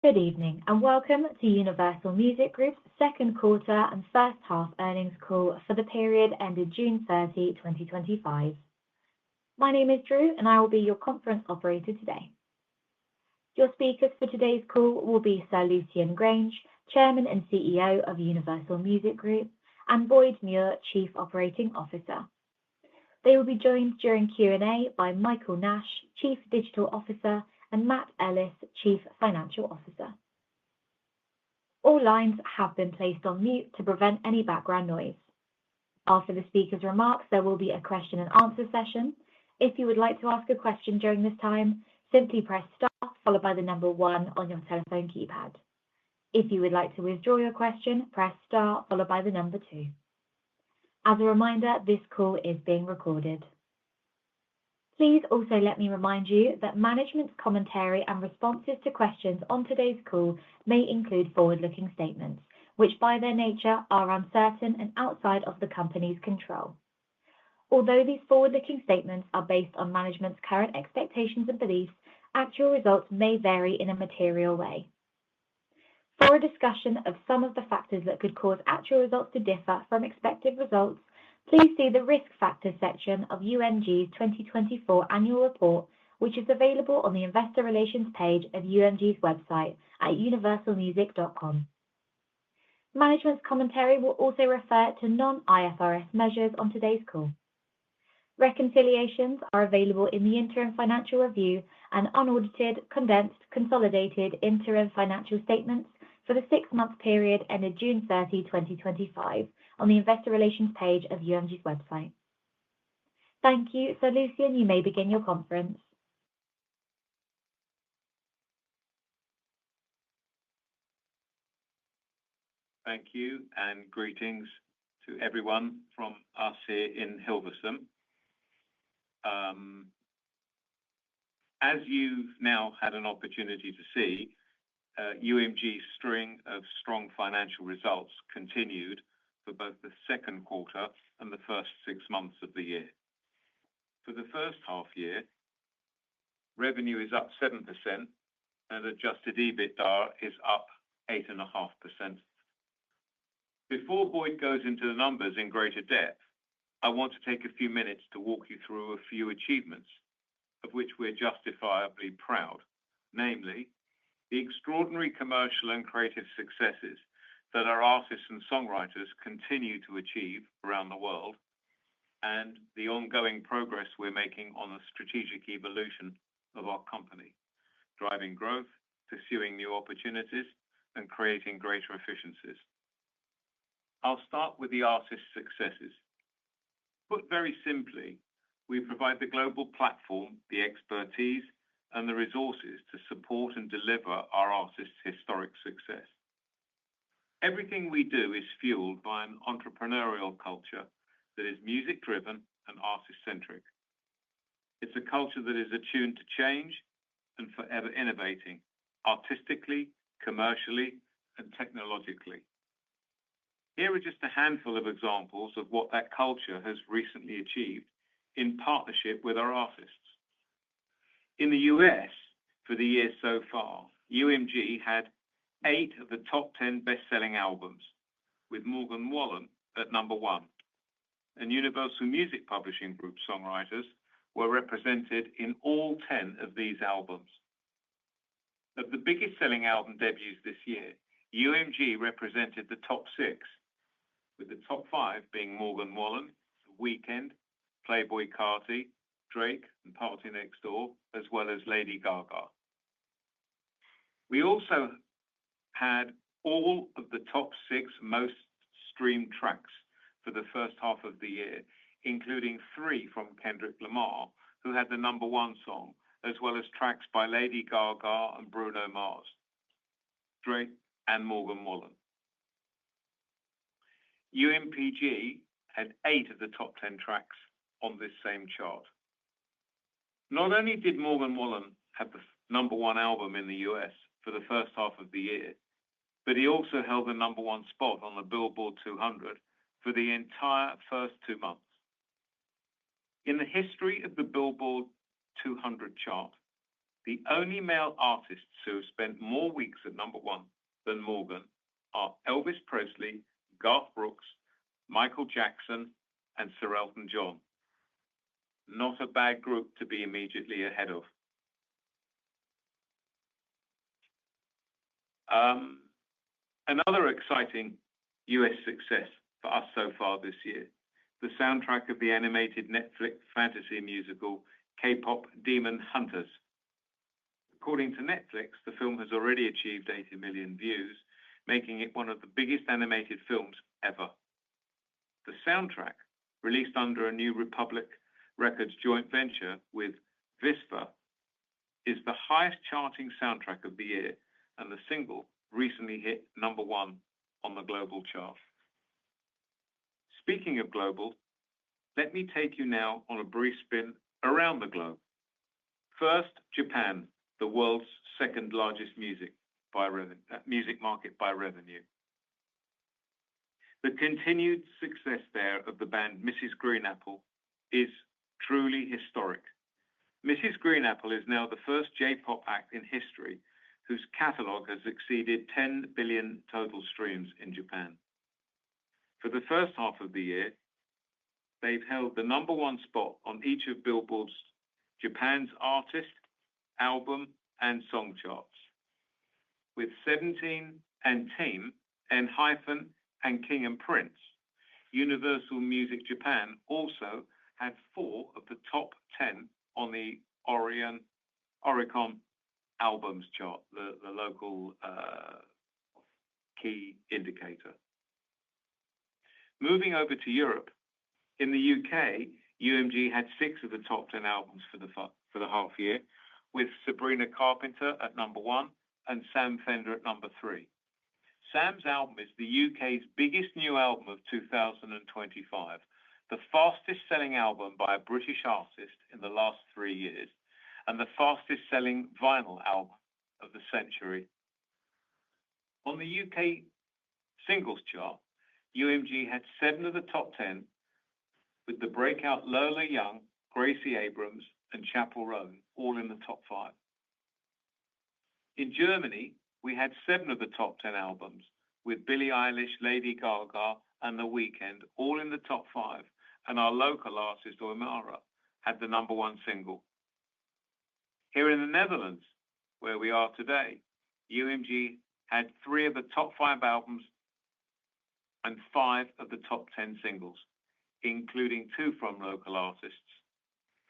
Good evening and welcome to Universal Music Group's second quarter and first half earnings call for the period ended June 30, 2025. My name is Drew and I will be your conference operator today. Your speakers for today's call will be Sir Lucian Grange, Chairman and CEO of Universal Music Group, and Boyd Muir, Chief Operating Officer. They will be joined during Q&A by Michael Nash, Chief Digital Officer, and Matt Ellis, Chief Financial Officer. All lines have been placed on mute to prevent any background noise. After the speaker's remarks, there will be a question and answer session. If you would like to ask a question during this time, simply press star followed by the number 1 on your telephone keypad. If you would like to withdraw your question, press star followed by the number 2. As a reminder, this call is being recorded. Please also let me remind you that management's commentary and responses to questions on today's call may include forward-looking statements, which by their nature are uncertain and outside of the company's control. Although these forward-looking statements are based on management's current expectations and beliefs, actual results may vary in a material way. For a discussion of some of the factors that could cause actual results to differ from expected results, please see the Risk Factors section of UMG's 2024 Annual Report, which is available on the Investor Relations page of UMG's website at universalmusic.com. Management's commentary will also refer to non-IFRS measures on today's call. Reconciliations are available in the Interim Financial Review and unaudited, condensed, consolidated interim financial statements for the 6-month period ended June 30, 2025, on the Investor Relations page of UMG's website. Thank you. So, Lucian, you may begin your conference. Thank you and greetings to everyone from us here in Hilversum. As you've now had an opportunity to see, UMG's string of strong financial results continued for both the second quarter and the first 6 months of the year. For the first half year, revenue is up 7% and adjusted EBITDA is up 8.5%. Before Boyd goes into the numbers in greater depth, I want to take a few minutes to walk you through a few achievements of which we're justifiably proud, namely the extraordinary commercial and creative successes that our artists and songwriters continue to achieve around the world, and the ongoing progress we're making on the strategic evolution of our company, driving growth, pursuing new opportunities, and creating greater efficiencies. I'll start with the artists' successes. Put very simply, we provide the global platform, the expertise, and the resources to support and deliver our artists' historic success. Everything we do is fueled by an entrepreneurial culture that is music-driven and artist-centric. It's a culture that is attuned to change and forever innovating, artistically, commercially, and technologically. Here are just a handful of examples of what that culture has recently achieved in partnership with our artists. In the US, for the year so far, UMG had 8 of the top 10 best-selling albums, with Morgan Wallen at number 1, and Universal Music Publishing Group songwriters were represented in all 10 of these albums. Of the biggest-selling album debuts this year, UMG represented the top 6, with the top 5 being Morgan Wallen, The Weeknd, Playboi Carti, Drake, and Party Next Door, as well as Lady Gaga. We also had all of the top 6 most streamed tracks for the first half of the year, including 3 from Kendrick Lamar, who had the number 1 song, as well as tracks by Lady Gaga and Bruno Mars, Drake, and Morgan Wallen. UMPG had 8 of the top 10 tracks on this same chart. Not only did Morgan Wallen have the number 1 album in the US for the first half of the year, but he also held the number 1 spot on the Billboard 200 for the entire first 2 months. In the history of the Billboard 200 chart, The only male artists who have spent more weeks at number one than Morgan are Elvis Presley, Garth Brooks, Michael Jackson, and Sir Elton John. Not a bad group to be immediately ahead of. Another exciting US success for us so far this year, the soundtrack of the animated Netflix fantasy musical K-pop Demon Hunters. According to Netflix, the film has already achieved 80 million views, making it one of the biggest animated films ever. The soundtrack, released under a New Republic Records joint venture with Vispa, is the highest charting soundtrack of the year, and the single recently hit number one on the global chart. Speaking of global, let me take you now on a brief spin around the globe. First, Japan, the world's second largest music market by revenue. The continued success there of the band Mrs. Green Apple is truly historic. Mrs. Green Apple is now the first J-pop act in history whose catalogue has exceeded 10 billion total streams in Japan. For the first half of the year, they've held the number one spot on each of Billboard's Japan's artist, album, and song charts. With 17 and Team, N-Hyphen, and King and Prince, Universal Music Japan also had 4 of the top 10 on the Oricon albums chart, the local key indicator. Moving over to Europe, in the UK, UMG had 6 of the top 10 albums for the half year, with Sabrina Carpenter at number 1 and Sam Fender at number 3. Sam's album is the UK's biggest new album of 2025, the fastest selling album by a British artist in the last 3 years, and the fastest selling vinyl album of the century. On the UK singles chart, UMG had 7 of the top 10, with the breakout Lola Young, Gracie Abrams, and Chappell Roan all in the top 5. In Germany, we had 7 of the top 10 albums, with Billie Eilish, Lady Gaga, and The Weeknd all in the top 5, and our local artist Oimara had the number 1 single. Here in the Netherlands, where we are today, UMG had 3 of the top 5 albums and 5 of the top 10 singles, including 2 from local artists,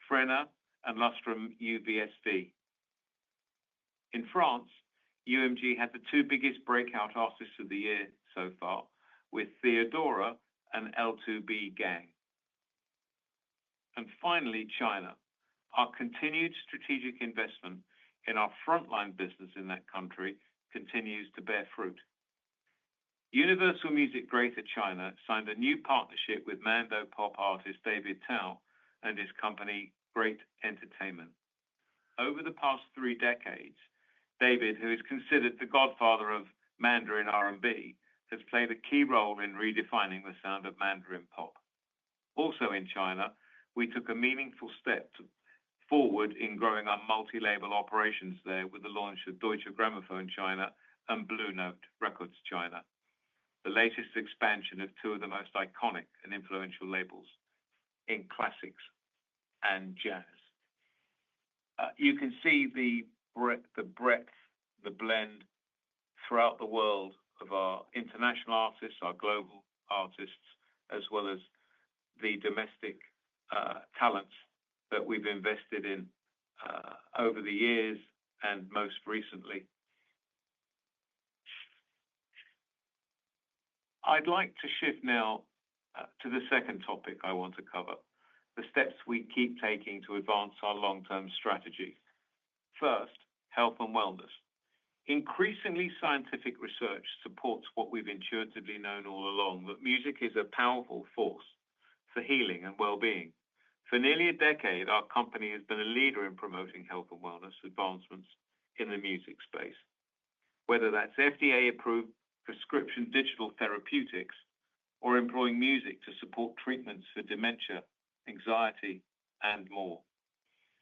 Frenna and Lustrum UBSV. In France, UMG had the 2 biggest breakout artists of the year so far, with Theodora and L2B Gang. And finally, China. Our continued strategic investment in our frontline business in that country continues to bear fruit. Universal Music Greater China signed a new partnership with Mando pop artist David Tao and his company Great Entertainment. Over the past 3 decades, David, who is considered the godfather of Mandarin R&B, has played a key role in redefining the sound of Mandarin pop. Also in China, we took a meaningful step forward in growing our multi-label operations there with the launch of Deutsche Grammophon China and Blue Note Records China, the latest expansion of 2 of the most iconic and influential labels in classics and jazz. You can see the breadth, the blend throughout the world of our international artists, our global artists, as well as the domestic talents that we've invested in over the years and most recently. I'd like to shift now to the second topic I want to cover, the steps we keep taking to advance our long-term strategy. First, health and wellness. Increasingly scientific research supports what we've intuitively known all along, that music is a powerful force for healing and well-being. For nearly a decade, our company has been a leader in promoting health and wellness advancements in the music space, whether that's FDA-approved prescription digital therapeutics or employing music to support treatments for dementia, anxiety, and more.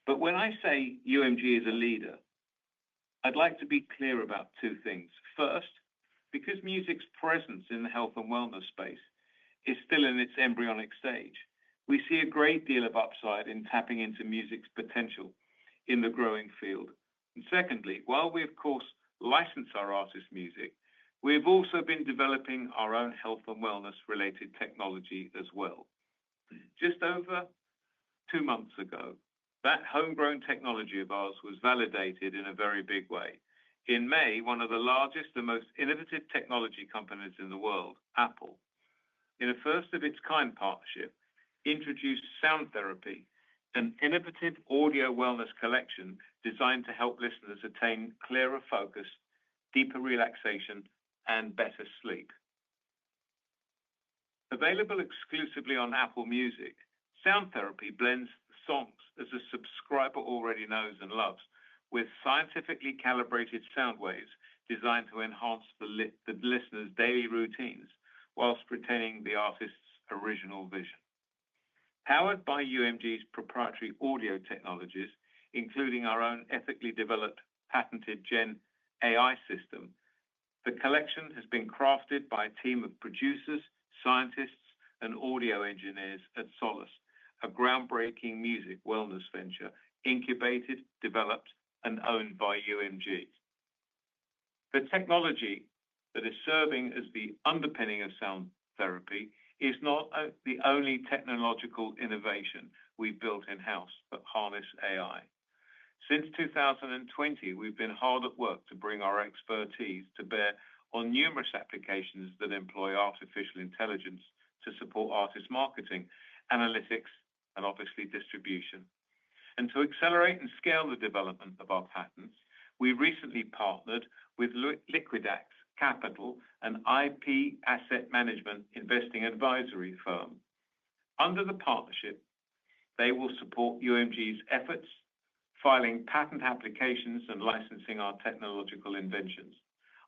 But when I say UMG is a leader, I'd like to be clear about two things. First, because music's presence in the health and wellness space is still in its embryonic stage, we see a great deal of upside in tapping into music's potential in the growing field. And secondly, while we, of course, license our artists' music, we've also been developing our own health and wellness-related technology as well. Just over 2 months ago, that homegrown technology of ours was validated in a very big way. In May, one of the largest and most innovative technology companies in the world, Apple, in a first-of-its-kind partnership, introduced Sound Therapy, an innovative audio wellness collection designed to help listeners attain clearer focus, deeper relaxation, and better sleep. Available exclusively on Apple Music, Sound Therapy blends songs as a subscriber already knows and loves with scientifically calibrated sound waves designed to enhance the listener's daily routines whilst retaining the artist's original vision. Powered by UMG's proprietary audio technologies, including our own ethically developed patented Gen AI system, the collection has been crafted by a team of producers, scientists, and audio engineers at Solace, a groundbreaking music wellness venture incubated, developed, and owned by UMG. The technology that is serving as the underpinning of Sound Therapy is not the only technological innovation we've built in-house that harness AI. Since 2020, we've been hard at work to bring our expertise to bear on numerous applications that employ artificial intelligence to support artist marketing, analytics, and obviously distribution. And to accelerate and scale the development of our patents, we recently partnered with Liquidax Capital, an IP asset management investing advisory firm. Under the partnership, they will support UMG's efforts, filing patent applications and licensing our technological inventions.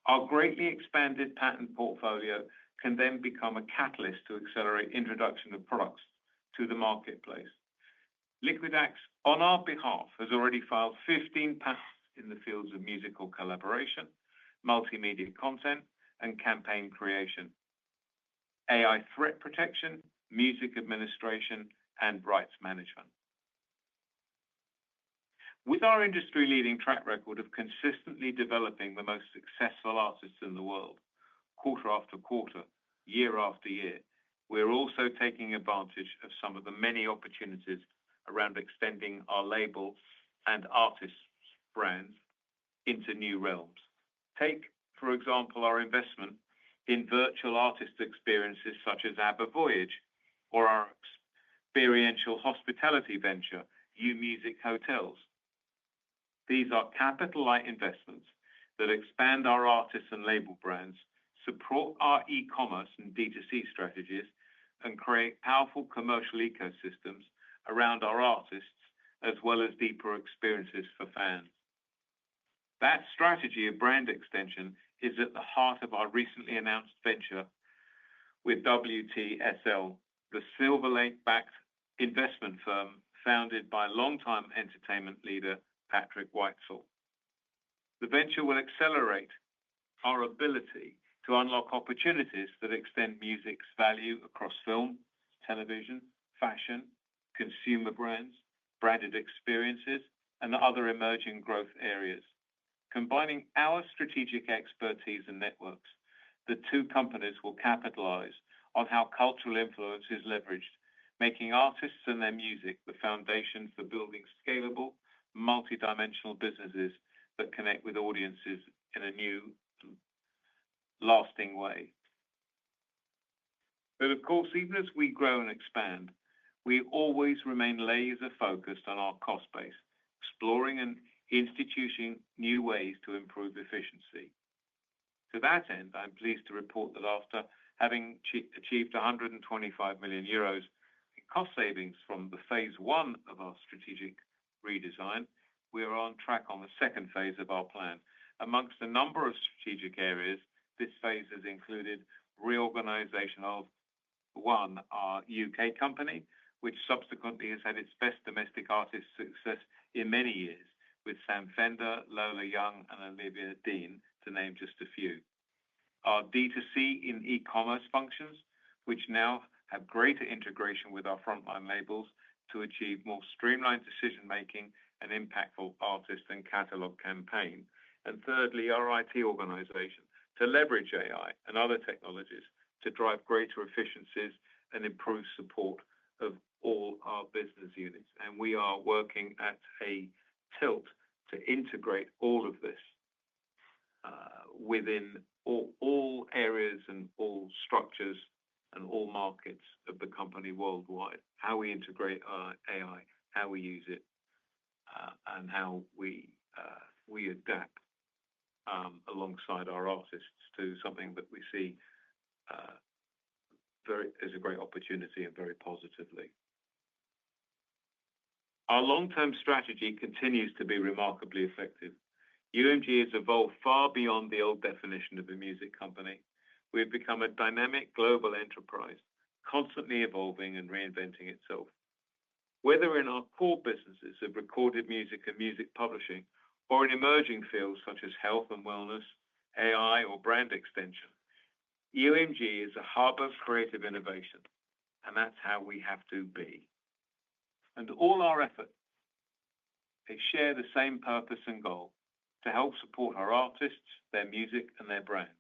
Our greatly expanded patent portfolio can then become a catalyst to accelerate introduction of products to the marketplace. Liquidax, on our behalf, has already filed 15 patents in the fields of musical collaboration, multimedia content, and campaign creation, AI threat protection, music administration, and rights management. With our industry-leading track record of consistently developing the most successful artists in the world, quarter after quarter, year after year, we're also taking advantage of some of the many opportunities around extending our label and artist brands into new realms. Take, for example, our investment in virtual artist experiences such as ABBA Voyage, or our experiential hospitality venture, UMG Hotels. These are capital-light investments that expand our artists and label brands, support our e-commerce and D2C strategies, and create powerful commercial ecosystems around our artists, as well as deeper experiences for fans. That strategy of brand extension is at the heart of our recently announced venture with WTSL, the Silver Lake-backed investment firm founded by longtime entertainment leader Patrick Whitesell. The venture will accelerate our ability to unlock opportunities that extend music's value across film, television, fashion, consumer brands, branded experiences, and other emerging growth areas. Combining our strategic expertise and networks, the two companies will capitalize on how cultural influence is leveraged, making artists and their music the foundation for building scalable, multi-dimensional businesses that connect with audiences in a new, lasting way. But of course, even as we grow and expand, we always remain laser focused on our cost base, exploring and instituting new ways to improve efficiency. To that end, I'm pleased to report that after having achieved 125 million euros in cost savings from the phase one of our strategic redesign, we are on track on the second phase of our plan. Amongst a number of strategic areas, this phase has included reorganization of one, our UK company, which subsequently has had its best domestic artist success in many years, with Sam Fender, Lola Young, and Olivia Dean, to name just a few. Our D2C in e-commerce functions, which now have greater integration with our frontline labels to achieve more streamlined decision-making and impactful artist and catalog campaign. And thirdly, our IT organization to leverage AI and other technologies to drive greater efficiencies and improve support of all our business units. And we are working at a tilt to integrate all of this within all areas and all structures and all markets of the company worldwide. How we integrate our AI, how we use it, and how we adapt alongside our artists to something that we see as a great opportunity and very positively. Our long-term strategy continues to be remarkably effective. UMG has evolved far beyond the old definition of a music company. We have become a dynamic global enterprise, constantly evolving and reinventing itself. Whether in our core businesses of recorded music and music publishing, or in emerging fields such as health and wellness, AI, or brand extension, UMG is a hub of creative innovation, and that's how we have to be. And all our efforts, they share the same purpose and goal: to help support our artists, their music, and their brands.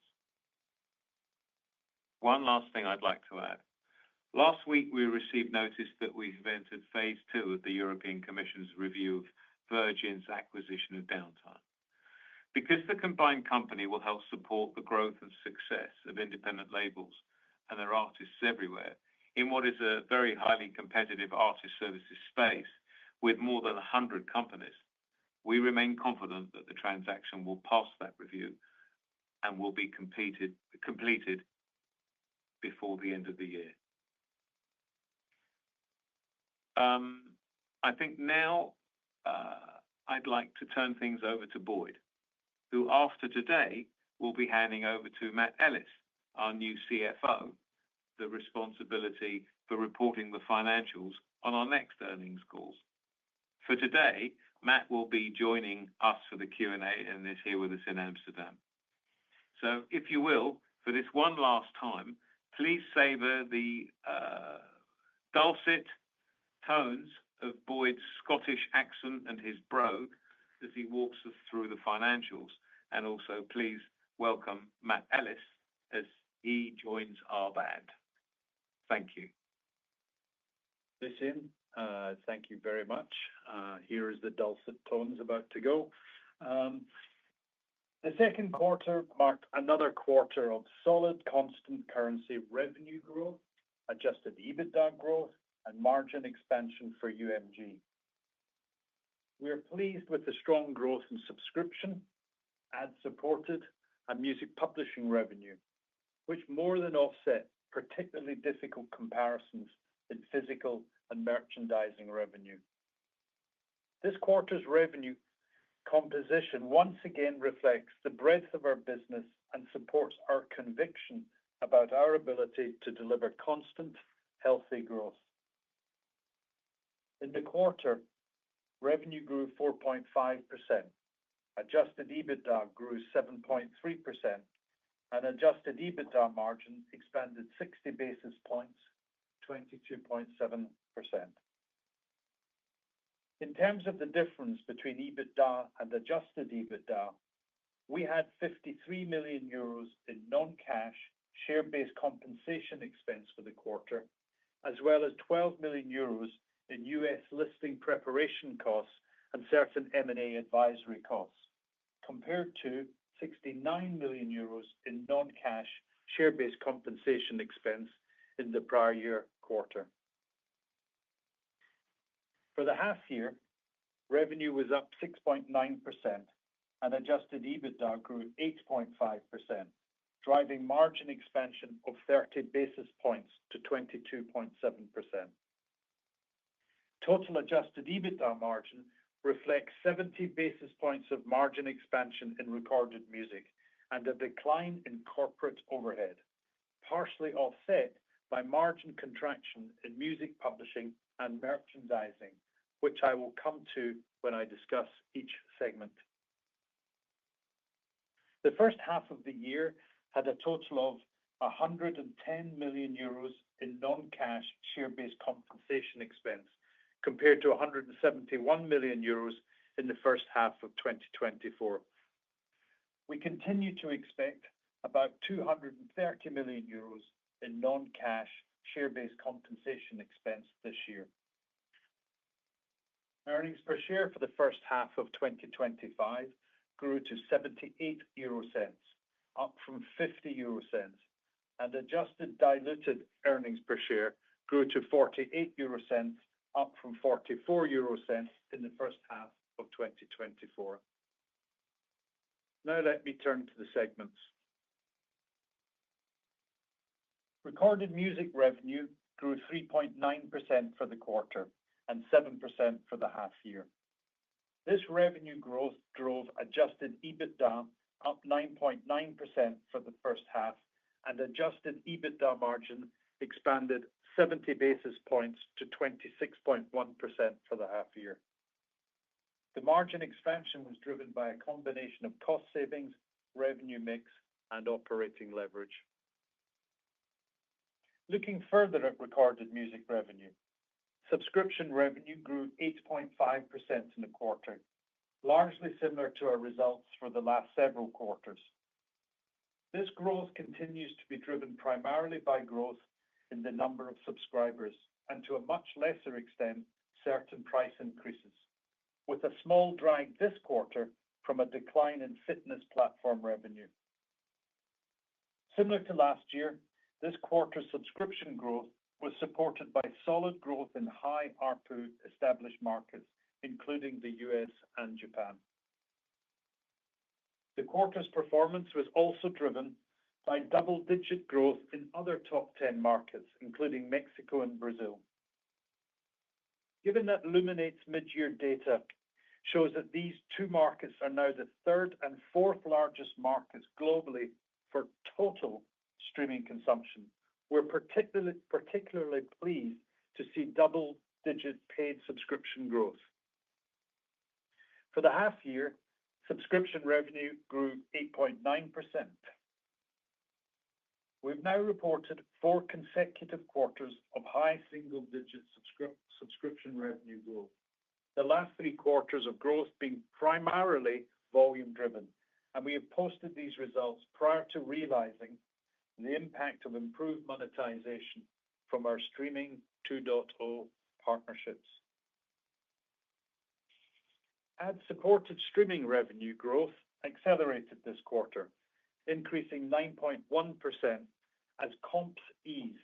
One last thing I'd like to add. Last week, we received notice that we have entered phase 2 of the European Commission's review of Virgin's acquisition of Downtime. Because the combined company will help support the growth and success of independent labels and their artists everywhere in what is a very highly competitive artist services space with more than 100 companies, we remain confident that the transaction will pass that review and will be completed before the end of the year. I think now I'd like to turn things over to Boyd, who after today will be handing over to Matt Ellis, our new CFO, the responsibility for reporting the financials on our next earnings calls. For today, Matt will be joining us for the Q&A and is here with us in Amsterdam. So if you will, for this one last time, please savor the dulcet tones of Boyd's Scottish accent and his brogue as he walks us through the financials. And also please welcome Matt Ellis as he joins our band. Thank you. Listen, thank you very much. Here is the dulcet tones about to go. The second quarter marked another quarter of solid constant currency revenue growth, adjusted EBITDA growth, and margin expansion for UMG. We are pleased with the strong growth in subscription, ad-supported, and music publishing revenue, which more than offset particularly difficult comparisons in physical and merchandising revenue. This quarter's revenue composition once again reflects the breadth of our business and supports our conviction about our ability to deliver constant, healthy growth. In the quarter, revenue grew 4.5%, adjusted EBITDA grew 7.3%, and adjusted EBITDA margin expanded 60 basis points, 22.7%. In terms of the difference between EBITDA and adjusted EBITDA, we had 53 million euros in non-cash share-based compensation expense for the quarter, as well as 12 million euros in US listing preparation costs and certain M&A advisory costs, compared to 69 million euros in non-cash share-based compensation expense in the prior year quarter. For the half year, revenue was up 6.9% and adjusted EBITDA grew 8.5%, driving margin expansion of 30 basis points to 22.7%. Total adjusted EBITDA margin reflects 70 basis points of margin expansion in recorded music and a decline in corporate overhead, partially offset by margin contraction in music publishing and merchandising, which I will come to when I discuss each segment. The first half of the year had a total of 110 million euros in non-cash share-based compensation expense, compared to 171 million euros in the first half of 2024. We continue to expect about 230 million euros in non-cash share-based compensation expense this year. Earnings per share for the first half of 2025 grew to 78 euro cents, up from 50 euro cents, and adjusted diluted earnings per share grew to 48 euro cents, up from 44 euro cents in the first half of 2024. Now let me turn to the segments. Recorded music revenue grew 3.9% for the quarter and 7% for the half year. This revenue growth drove adjusted EBITDA up 9.9% for the first half, and adjusted EBITDA margin expanded 70 basis points to 26.1% for the half year. The margin expansion was driven by a combination of cost savings, revenue mix, and operating leverage. Looking further at recorded music revenue, subscription revenue grew 8.5% in the quarter, largely similar to our results for the last several quarters. This growth continues to be driven primarily by growth in the number of subscribers and, to a much lesser extent, certain price increases, with a small drag this quarter from a decline in fitness platform revenue. Similar to last year, this quarter's subscription growth was supported by solid growth in high ARPU established markets, including the US and Japan. The quarter's performance was also driven by double-digit growth in other top 10 markets, including Mexico and Brazil. Given that Luminate's mid-year data shows that these two markets are now the third and fourth largest markets globally for total streaming consumption, we're particularly pleased to see double-digit paid subscription growth. For the half year, subscription revenue grew 8.9%. We've now reported 4 consecutive quarters of high single-digit subscription revenue growth, the last 3 quarters of growth being primarily volume-driven, and we have posted these results prior to realizing the impact of improved monetization from our Streaming 2.0 partnerships. Ad-supported streaming revenue growth accelerated this quarter, increasing 9.1% as comps eased,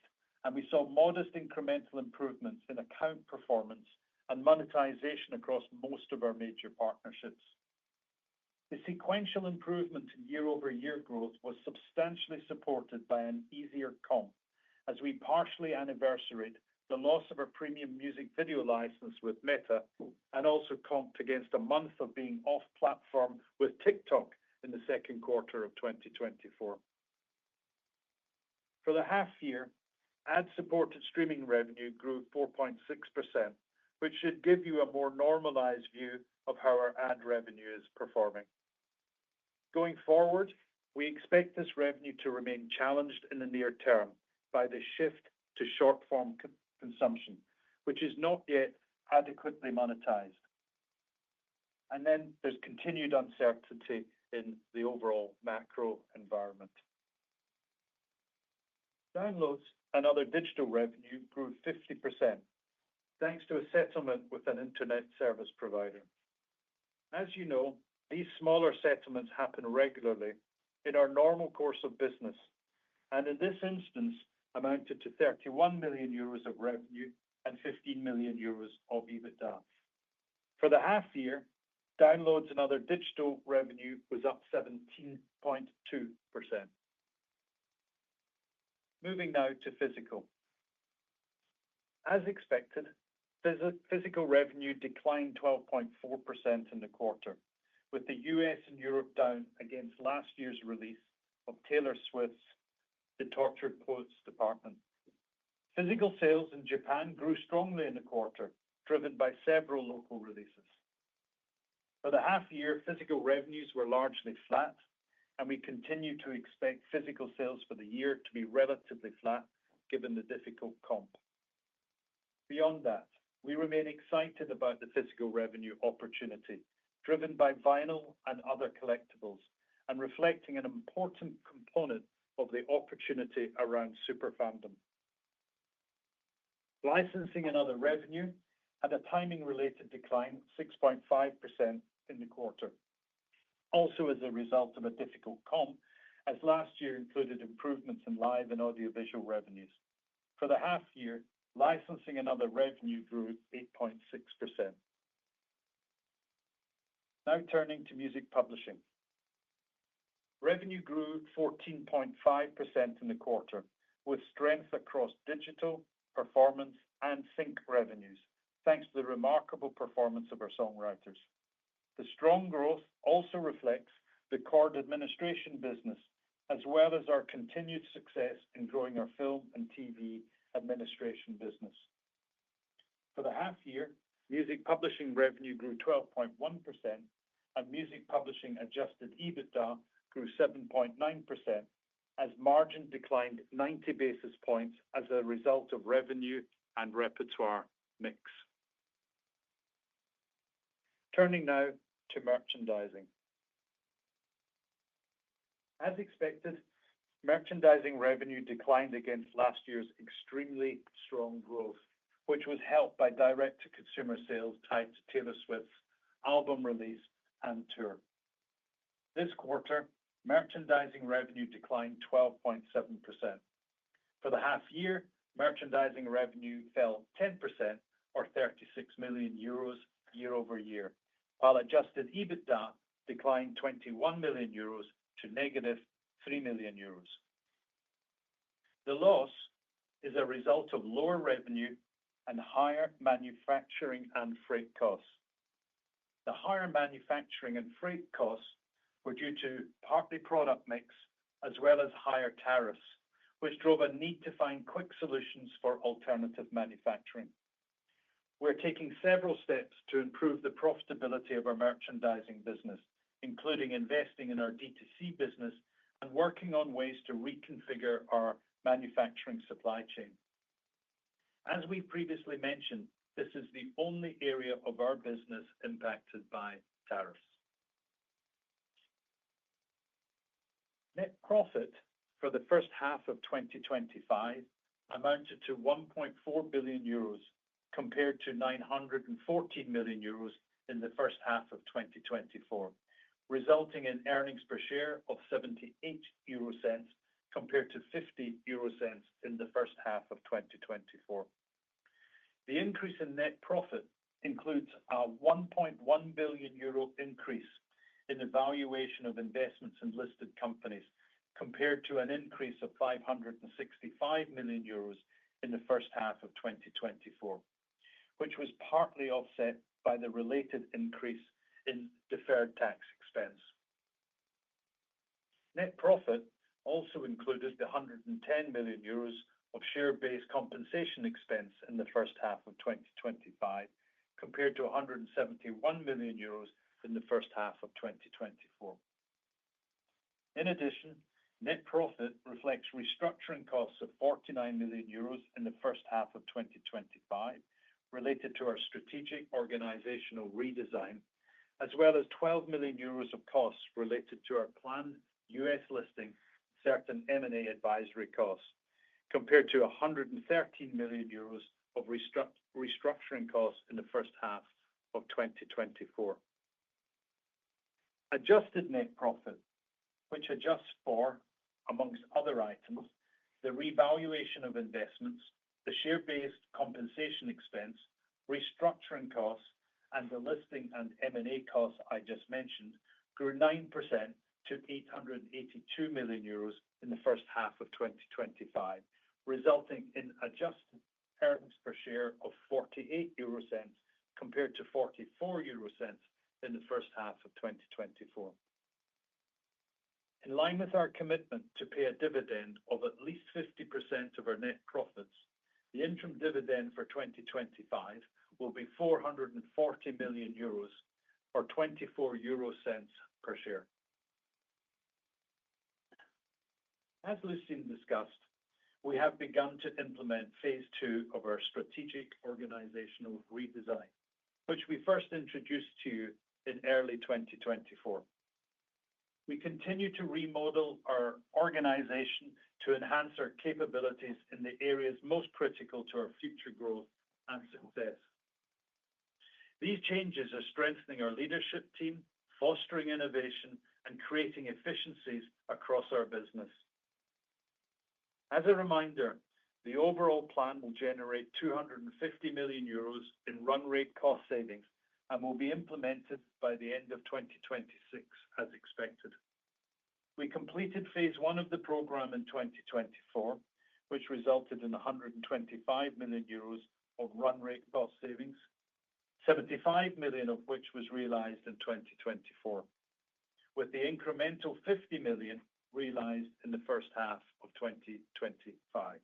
and we saw modest incremental improvements in account performance and monetization across most of our major partnerships. The sequential improvement in year-over-year growth was substantially supported by an easier comp, as we partially anniversaried the loss of our premium music video license with Meta, and also comped against a month of being off-platform with TikTok in the second quarter of 2024. For the half year, ad-supported streaming revenue grew 4.6%, which should give you a more normalized view of how our ad revenue is performing. Going forward, we expect this revenue to remain challenged in the near term by the shift to short-form consumption, which is not yet adequately monetized. And then there's continued uncertainty in the overall macro environment. Downloads and other digital revenue grew 50%, thanks to a settlement with an internet service provider. As you know, these smaller settlements happen regularly in our normal course of business, and in this instance amounted to 31 million euros of revenue and 15 million euros of EBITDA. For the half year, downloads and other digital revenue was up 17.2%. Moving now to physical. As expected, physical revenue declined 12.4% in the quarter, with the US and Europe down against last year's release of Taylor Swift's The Tortured Poets Department. Physical sales in Japan grew strongly in the quarter, driven by several local releases. For the half year, physical revenues were largely flat, and we continue to expect physical sales for the year to be relatively flat given the difficult comp. Beyond that, we remain excited about the physical revenue opportunity, driven by vinyl and other collectibles, and reflecting an important component of the opportunity around super fandom. Licensing and other revenue had a timing-related decline of 6.5% in the quarter, also as a result of a difficult comp, as last year included improvements in live and audiovisual revenues. For the half year, licensing and other revenue grew 8.6%. Now turning to music publishing. Revenue grew 14.5% in the quarter, with strength across digital, performance, and sync revenues, thanks to the remarkable performance of our songwriters. The strong growth also reflects the chord administration business, as well as our continued success in growing our film and TV administration business. For the half year, music publishing revenue grew 12.1%, and music publishing adjusted EBITDA grew 7.9%, as margin declined 90 basis points as a result of revenue and repertoire mix. Turning now to merchandising. As expected, merchandising revenue declined against last year's extremely strong growth, which was helped by direct-to-consumer sales tied to Taylor Swift's album release and tour. This quarter, merchandising revenue declined 12.7%. For the half year, merchandising revenue fell 10%, or 36 million euros year over year, while adjusted EBITDA declined 21 million euros to negative 3 million euros. The loss is a result of lower revenue and higher manufacturing and freight costs. The higher manufacturing and freight costs were due to partly product mix as well as higher tariffs, which drove a need to find quick solutions for alternative manufacturing. We're taking several steps to improve the profitability of our merchandising business, including investing in our D2C business and working on ways to reconfigure our manufacturing supply chain. As we previously mentioned, this is the only area of our business impacted by tariffs. Net profit for the first half of 2025 amounted to 1.4 billion euros, compared to 914 million euros in the first half of 2024, resulting in earnings per share of 78 euro cents compared to 50 euro cents in the first half of 2024. The increase in net profit includes a 1.1 billion euro increase in the valuation of investments in listed companies, compared to an increase of 565 million euros in the first half of 2024, which was partly offset by the related increase in deferred tax expense. Net profit also included the 110 million euros of share-based compensation expense in the first half of 2025, compared to 171 million euros in the first half of 2024. In addition, net profit reflects restructuring costs of 49 million euros in the first half of 2025, related to our strategic organizational redesign, as well as 12 million euros of costs related to our planned US listing, certain M&A advisory costs, compared to 113 million euros of restructuring costs in the first half of 2024. Adjusted net profit, which adjusts for, amongst other items, the revaluation of investments, the share-based compensation expense, restructuring costs, and the listing and M&A costs I just mentioned, grew 9% to 882 million euros in the first half of 2025, resulting in adjusted earnings per share of 48 euro cents compared to 44 euro cents in the first half of 2024. In line with our commitment to pay a dividend of at least 50% of our net profits, the interim dividend for 2025 will be 440 million euros, or 24 euro cents per share. As Lucian discussed, we have begun to implement phase two of our strategic organizational redesign, which we first introduced to you in early 2024. We continue to remodel our organization to enhance our capabilities in the areas most critical to our future growth and success. These changes are strengthening our leadership team, fostering innovation, and creating efficiencies across our business. As a reminder, the overall plan will generate 250 million euros in run rate cost savings and will be implemented by the end of 2026, as expected. We completed phase one of the program in 2024, which resulted in 125 million euros of run rate cost savings, 75 million of which was realized in 2024, with the incremental 50 million realized in the first half of 2025.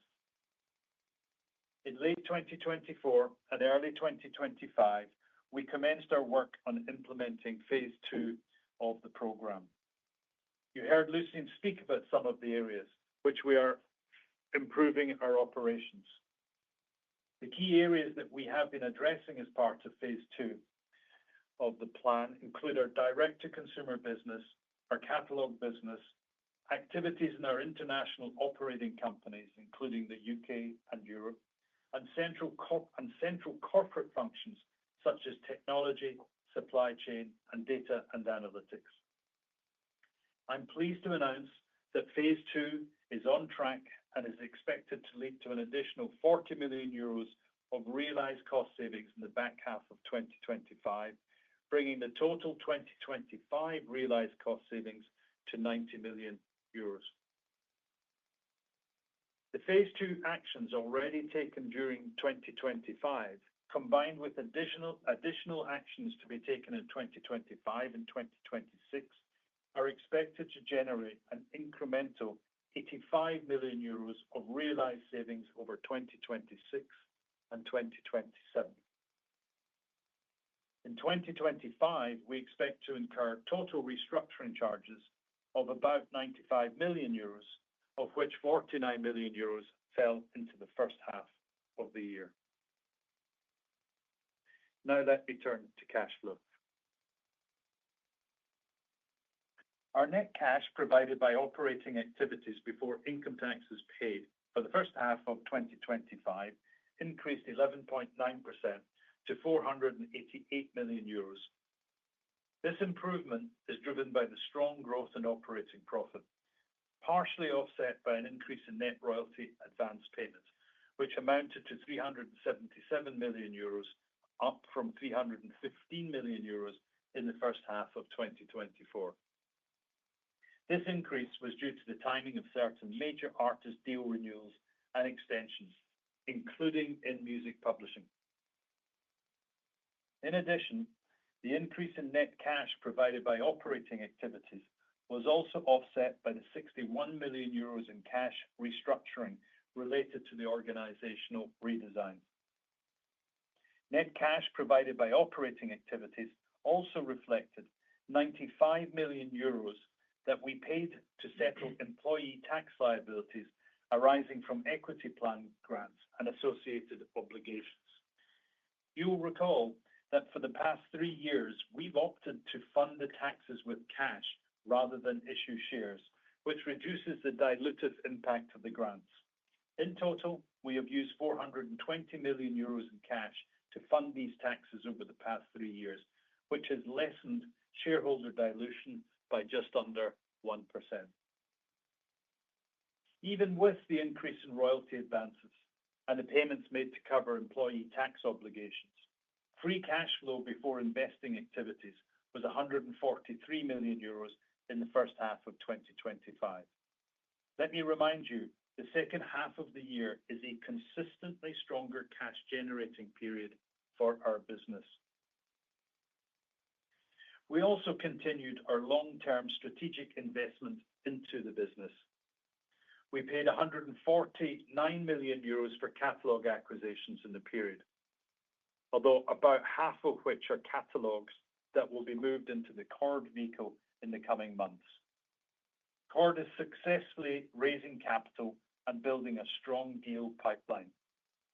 In late 2024 and early 2025, we commenced our work on implementing phase two of the program. You heard Lucian speak about some of the areas which we are improving our operations. The key areas that we have been addressing as part of phase two of the plan include our direct-to-consumer business, our catalog business, activities in our international operating companies, including the UK and Europe, and central corporate functions such as technology, supply chain, and data and analytics. I'm pleased to announce that phase two is on track and is expected to lead to an additional 40 million euros of realized cost savings in the back half of 2025, bringing the total 2025 realized cost savings to 90 million euros. The phase two actions already taken during 2025, combined with additional actions to be taken in 2025 and 2026, are expected to generate an incremental 85 million euros of realized savings over 2026 and 2027. In 2025, we expect to incur total restructuring charges of about 95 million euros, of which 49 million euros fell into the first half of the year. Now let me turn to cash flow. Our net cash provided by operating activities before income taxes paid for the first half of 2025 increased 11.9% to 488 million euros. This improvement is driven by the strong growth in operating profit, partially offset by an increase in net royalty advance payments, which amounted to 377 million euros, up from 315 million euros in the first half of 2024. This increase was due to the timing of certain major artist deal renewals and extensions, including in music publishing. In addition, the increase in net cash provided by operating activities was also offset by the 61 million euros in cash restructuring related to the organizational redesign. Net cash provided by operating activities also reflected 95 million euros that we paid to settle employee tax liabilities arising from equity plan grants and associated obligations. You will recall that for the past 3 years, we've opted to fund the taxes with cash rather than issue shares, which reduces the dilutive impact of the grants. In total, we have used 420 million euros in cash to fund these taxes over the past 3 years, which has lessened shareholder dilution by just under 1%. Even with the increase in royalty advances and the payments made to cover employee tax obligations, free cash flow before investing activities was 143 million euros in the first half of 2025. Let me remind you, the second half of the year is a consistently stronger cash generating period for our business. We also continued our long-term strategic investment into the business. We paid 149 million euros for catalog acquisitions in the period, although about half of which are catalogs that will be moved into the Cord vehicle in the coming months. Cord is successfully raising capital and building a strong deal pipeline.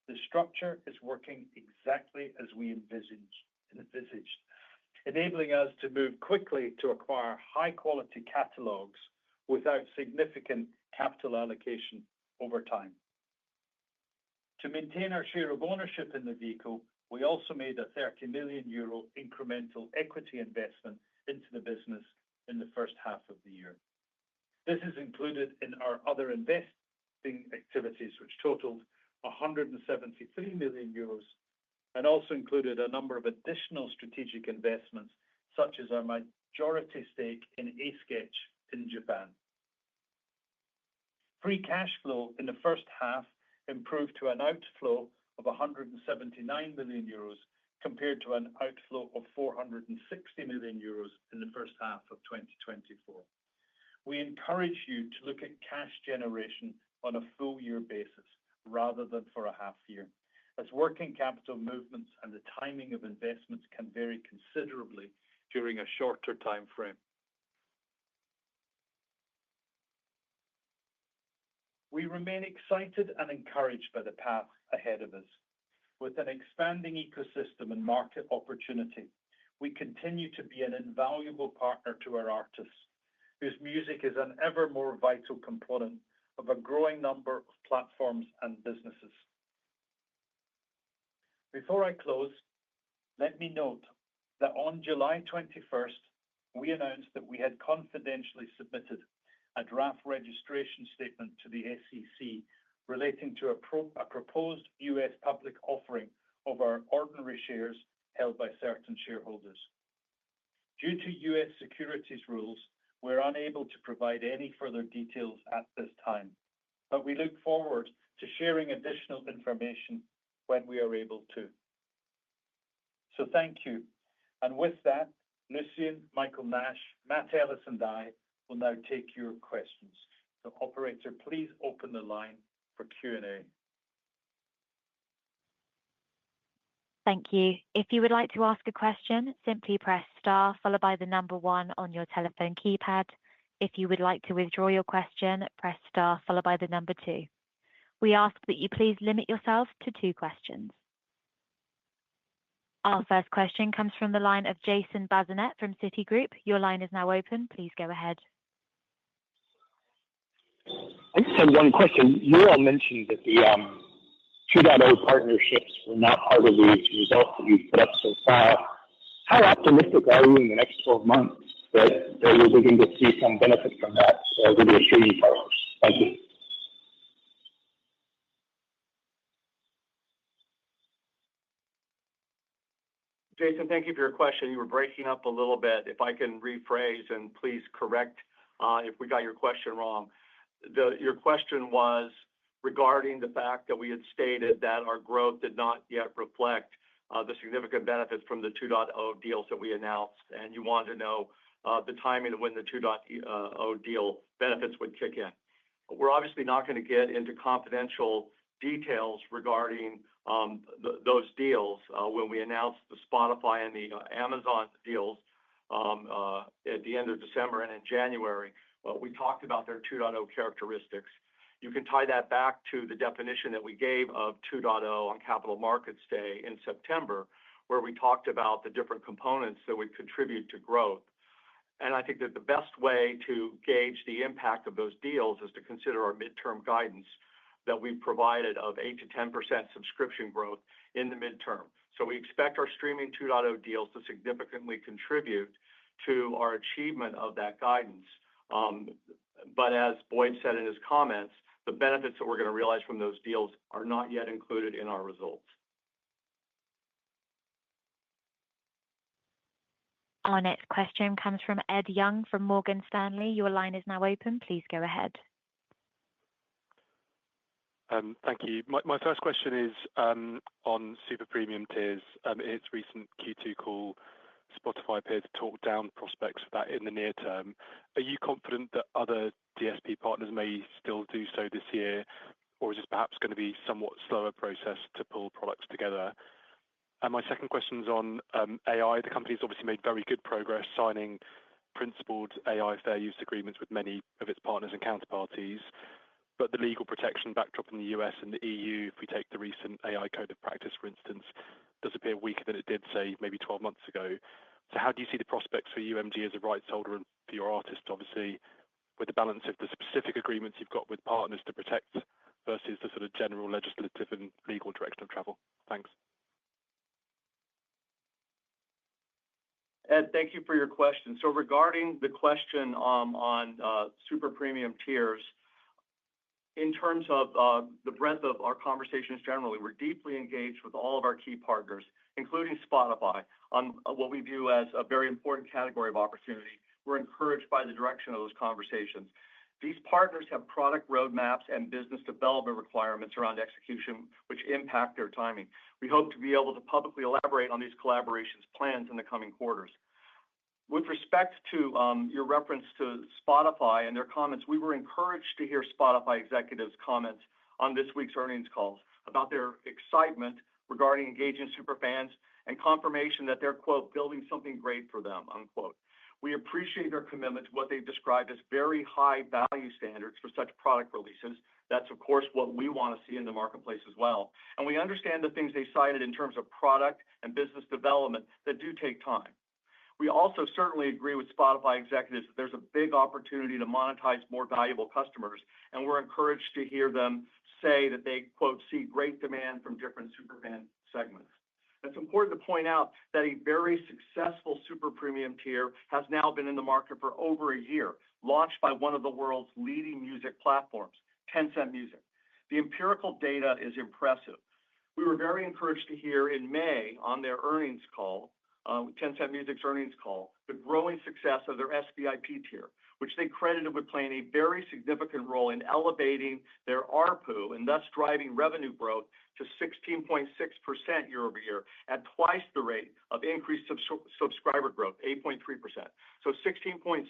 The structure is working exactly as we envisaged, enabling us to move quickly to acquire high-quality catalogs without significant capital allocation over time. To maintain our share of ownership in the vehicle, we also made a €30 million incremental equity investment into the business in the first half of the year. This is included in our other investing activities, which totaled €173 million, and also included a number of additional strategic investments, such as our majority stake in A-Sketch in Japan. Free cash flow in the first half improved to an outflow of €179 million compared to an outflow of €460 million in the first half of 2024. We encourage you to look at cash generation on a full year basis rather than for a half year, as working capital movements and the timing of investments can vary considerably during a shorter time frame. We remain excited and encouraged by the path ahead of us. With an expanding ecosystem and market opportunity, we continue to be an invaluable partner to our artists, whose music is an ever more vital component of a growing number of platforms and businesses. Before I close, let me note that on July 21st, we announced that we had confidentially submitted a draft registration statement to the SEC relating to a proposed U.S. public offering of our ordinary shares held by certain shareholders. Due to U.S. securities rules, we're unable to provide any further details at this time, but we look forward to sharing additional information when we are able to. So thank you. And with that, Lucian, Michael Nash, Matt Ellis, and I will now take your questions. So operator, please open the line for Q&A. Thank you. If you would like to ask a question, simply press star followed by the number 1 on your telephone keypad. If you would like to withdraw your question, press star followed by the number 2. We ask that you please limit yourself to 2 questions. Our first question comes from the line of Jason Bazinet from Citigroup. Your line is now open. Please go ahead. I just had one question. You all mentioned that the 2.0 partnerships were not part of these results that you've put up so far. How optimistic are you in the next 12 months that you're beginning to see some benefit from that with your streaming partners? Thank you. Jason, thank you for your question. You were breaking up a little bit. If I can rephrase and please correct if we got your question wrong. Your question was regarding the fact that we had stated that our growth did not yet reflect the significant benefits from the 2.0 deals that we announced, and you wanted to know the timing of when the 2.0 deal benefits would kick in. We're obviously not going to get into confidential details regarding those deals. When we announced the Spotify and the Amazon deals at the end of December and in January, we talked about their 2.0 characteristics. You can tie that back to the definition that we gave of 2.0 on Capital Markets Day in September, where we talked about the different components that would contribute to growth. And I think that the best way to gauge the impact of those deals is to consider our midterm guidance that we've provided of 8 to 10% subscription growth in the midterm. So we expect our streaming 2.0 deals to significantly contribute to our achievement of that guidance. But as Boyd said in his comments, the benefits that we're going to realize from those deals are not yet included in our results. Our next question comes from Ed Young from Morgan Stanley. Your line is now open. Please go ahead. Thank you. My first question is on super premium tiers. In its recent Q2 call, Spotify appeared to talk down prospects for that in the near term. Are you confident that other DSP partners may still do so this year, or is this perhaps going to be a somewhat slower process to pull products together? And my second question is on AI. The company's obviously made very good progress signing principled AI fair use agreements with many of its partners and counterparties. But the legal protection backdrop in the US and the EU, if we take the recent AI Code of Practice, for instance, does appear weaker than it did, say, maybe 12 months ago. So how do you see the prospects for UMG as a rights holder and for your artists, obviously, with the balance of the specific agreements you've got with partners to protect versus the sort of general legislative and legal direction of travel? Thanks. Ed, thank you for your question. So regarding the question on super premium tiers, in terms of the breadth of our conversations generally, we're deeply engaged with all of our key partners, including Spotify, on what we view as a very important category of opportunity. We're encouraged by the direction of those conversations. These partners have product roadmaps and business development requirements around execution, which impact their timing. We hope to be able to publicly elaborate on these collaborations plans in the coming quarters. With respect to your reference to Spotify and their comments, we were encouraged to hear Spotify executives' comments on this week's earnings calls about their excitement regarding engaging superfans and confirmation that they're, quote, building something great for them, unquote. We appreciate their commitment to what they've described as very high value standards for such product releases. That's, of course, what we want to see in the marketplace as well. And we understand the things they cited in terms of product and business development that do take time. We also certainly agree with Spotify executives that there's a big opportunity to monetize more valuable customers, and we're encouraged to hear them say that they, quote, see great demand from different superfan segments. It's important to point out that a very successful super premium tier has now been in the market for over a year, launched by one of the world's leading music platforms, Tencent Music. The empirical data is impressive. We were very encouraged to hear in May on their earnings call, Tencent Music's earnings call, the growing success of their SVIP tier, which they credited with playing a very significant role in elevating their ARPU and thus driving revenue growth to 16.6% year over year, at twice the rate of increased subscriber growth, 8.3%. So 16.6%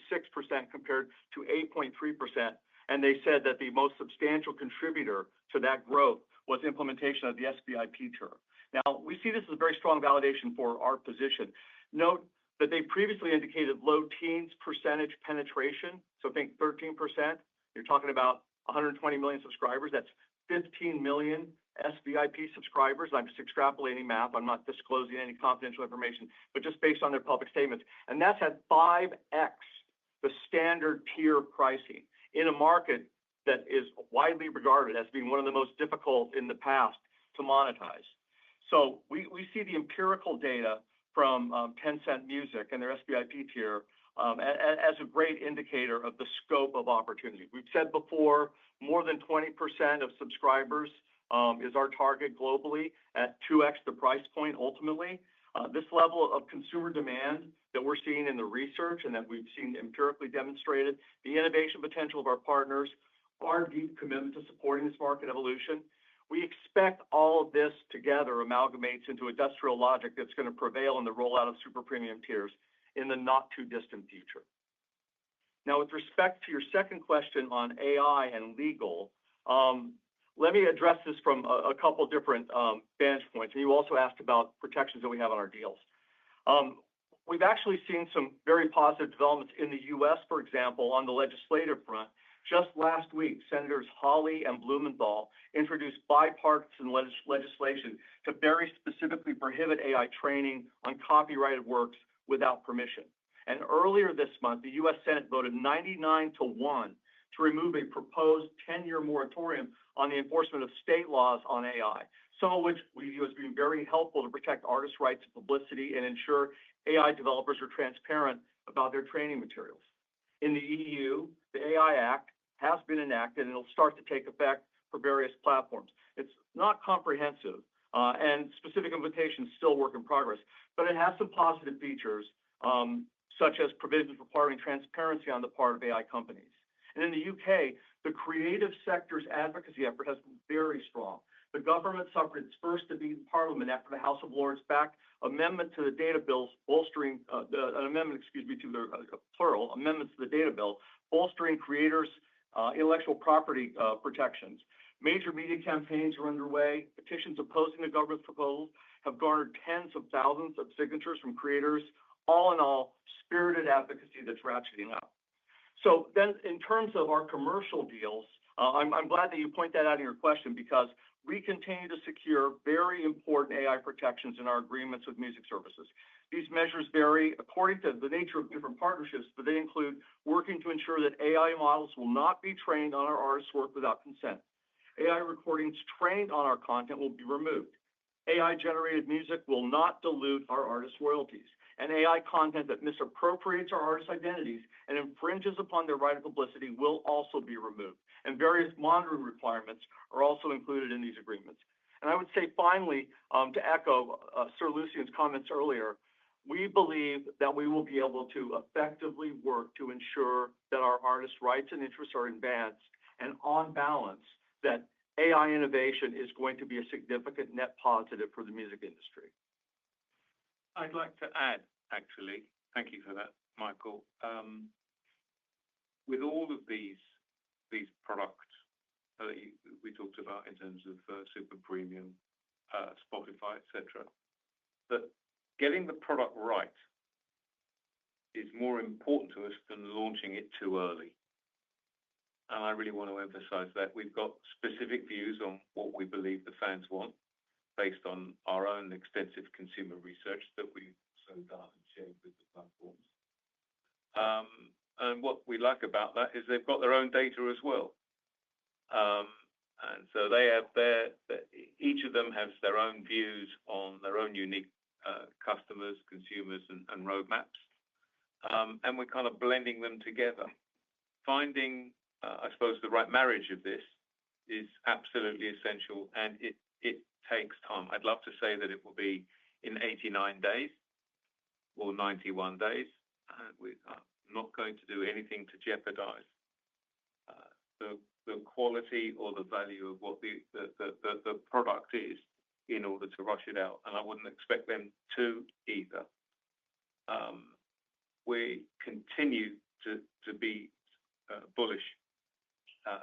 compared to 8.3%. And they said that the most substantial contributor to that growth was implementation of the SVIP tier. Now, we see this as a very strong validation for our position. Note that they previously indicated low teens percentage penetration. So think 13%. You're talking about 120 million subscribers. That's 15 million SVIP subscribers. I'm just extrapolating math. I'm not disclosing any confidential information, but just based on their public statements. And that's at 5x the standard tier pricing in a market that is widely regarded as being one of the most difficult in the past to monetize. So we see the empirical data from Tencent Music and their SVIP tier as a great indicator of the scope of opportunity. We've said before, more than 20% of subscribers is our target globally at 2x the price point ultimately. This level of consumer demand that we're seeing in the research and that we've seen empirically demonstrated, the innovation potential of our partners, our deep commitment to supporting this market evolution, we expect all of this together amalgamates into industrial logic that's going to prevail in the rollout of super premium tiers in the not too distant future. Now, with respect to your second question on AI and legal, let me address this from a couple different vantage points. And you also asked about protections that we have on our deals. We've actually seen some very positive developments in the U.S., for example, on the legislative front. Just last week, Senators Hawley and Blumenthal introduced bipartisan legislation to very specifically prohibit AI training on copyrighted works without permission. And earlier this month, the U.S. Senate voted 99-1 to remove a proposed 10-year moratorium on the enforcement of state laws on AI, some of which we view as being very helpful to protect artists' rights to publicity and ensure AI developers are transparent about their training materials. In the EU, the AI Act has been enacted and it'll start to take effect for various platforms. It's not comprehensive and specific implementations still work in progress, but it has some positive features such as provisions requiring transparency on the part of AI companies. And in the UK, the creative sector's advocacy effort has been very strong. The government suffered its first defeat in Parliament after the House of Lords backed amendment to the data bills, bolstering amendments to the data bill, bolstering creators' intellectual property protections. Major media campaigns are underway. Petitions opposing the government's proposals have garnered tens of thousands of signatures from creators. All in all, spirited advocacy that's ratcheting up. So then in terms of our commercial deals, I'm glad that you point that out in your question because we continue to secure very important AI protections in our agreements with music services. These measures vary according to the nature of different partnerships, but they include working to ensure that AI models will not be trained on our artists' work without consent. AI recordings trained on our content will be removed. AI-generated music will not dilute our artists' royalties. And AI content that misappropriates our artists' identities and infringes upon their right of publicity will also be removed. And various monitoring requirements are also included in these agreements. And I would say finally, to echo Sir Lucian's comments earlier, we believe that we will be able to effectively work to ensure that our artists' rights and interests are advanced and on balance, that AI innovation is going to be a significant net positive for the music industry. I'd like to add, actually, thank you for that, Michael. With all of these products that we talked about in terms of super premium, Spotify, etc., that getting the product right is more important to us than launching it too early. And I really want to emphasize that we've got specific views on what we believe the fans want based on our own extensive consumer research that we've so done and shared with the platforms. And what we like about that is they've got their own data as well. And so they have each of them has their own views on their own unique customers, consumers, and roadmaps. And we're kind of blending them together. Finding, I suppose, the right marriage of this is absolutely essential, and it takes time. I'd love to say that it will be in 89 days or 91 days. We are not going to do anything to jeopardize the quality or the value of what the product is in order to rush it out. And I wouldn't expect them to either. We continue to be bullish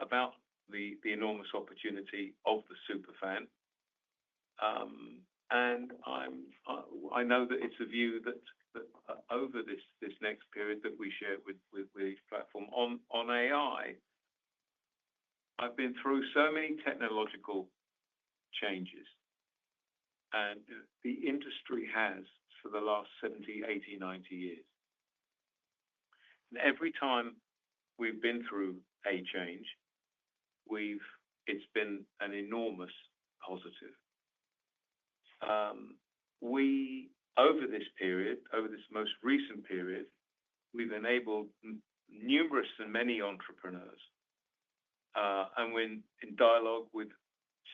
about the enormous opportunity of the superfan. And I know that it's a view that over this next period that we share with each platform on AI, I've been through so many technological changes, and the industry has for the last 70, 80, 90 years. And every time we've been through a change, it's been an enormous positive. Over this period, over this most recent period, we've enabled numerous and many entrepreneurs, and we're in dialogue with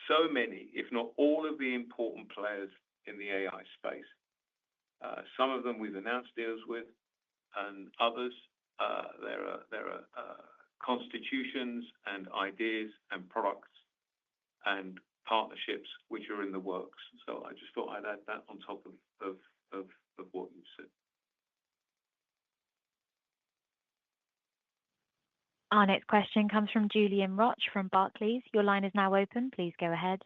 so many, if not all of the important players in the AI space. Some of them we've announced deals with, and others, there are constitutions and ideas and products and partnerships which are in the works. So I just thought I'd add that on top of what you've said. Our next question comes from Julian Roch from Barclays. Your line is now open. Please go ahead.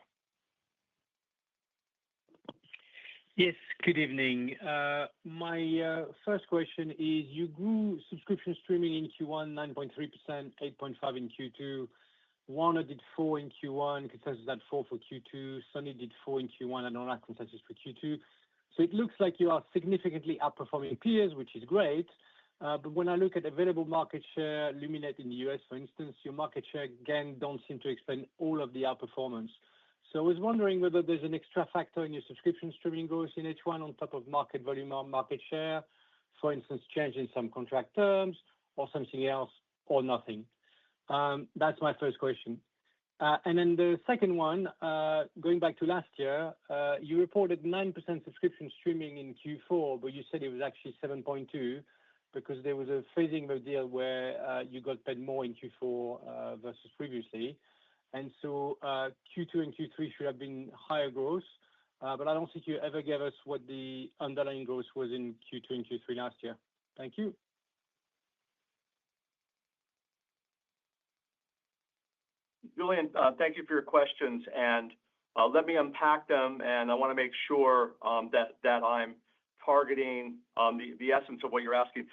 Yes, good evening. My first question is, you grew subscription streaming in Q1 9.3%, 8.5% in Q2. Warner did 4% in Q1, consensus at 4% for Q2. Sony did 4% in Q1, and all that consensus for Q2. So it looks like you are significantly outperforming peers, which is great. But when I look at available market share, Luminate in the US, for instance, your market share again don't seem to explain all of the outperformance. So I was wondering whether there's an extra factor in your subscription streaming growth in H1 on top of market volume or market share, for instance, change in some contract terms or something else or nothing. That's my first question. And then the second one, going back to last year, you reported 9% subscription streaming in Q4, but you said it was actually 7.2% because there was a phasing of a deal where you got paid more in Q4 versus previously. And so Q2 and Q3 should have been higher growth, but I don't think you ever gave us what the underlying growth was in Q2 and Q3 last year. Thank you. Julian, thank you for your questions, and let me unpack them, and I want to make sure that I'm targeting the essence of what you're asking.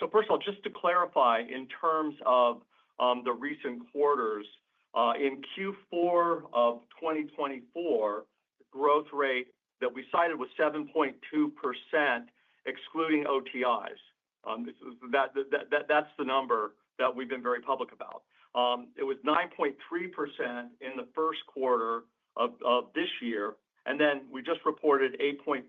So first of all, just to clarify, in terms of the recent quarters, in Q4 of 2024, the growth rate that we cited was 7.2%, excluding OTIs. That's the number that we've been very public about. It was 9.3% in the first quarter of this year, and then we just reported 8.5%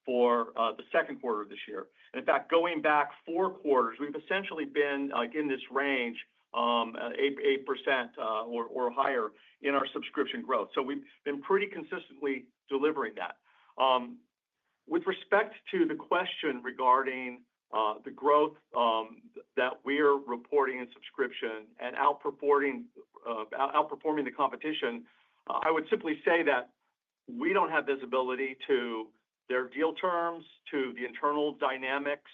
for the second quarter of this year. And in fact, going back 4 quarters, we've essentially been in this range, 8% or higher in our subscription growth. So we've been pretty consistently delivering that. With respect to the question regarding the growth that we're reporting in subscription and outperforming the competition, I would simply say that we don't have visibility to their deal terms, to the internal dynamics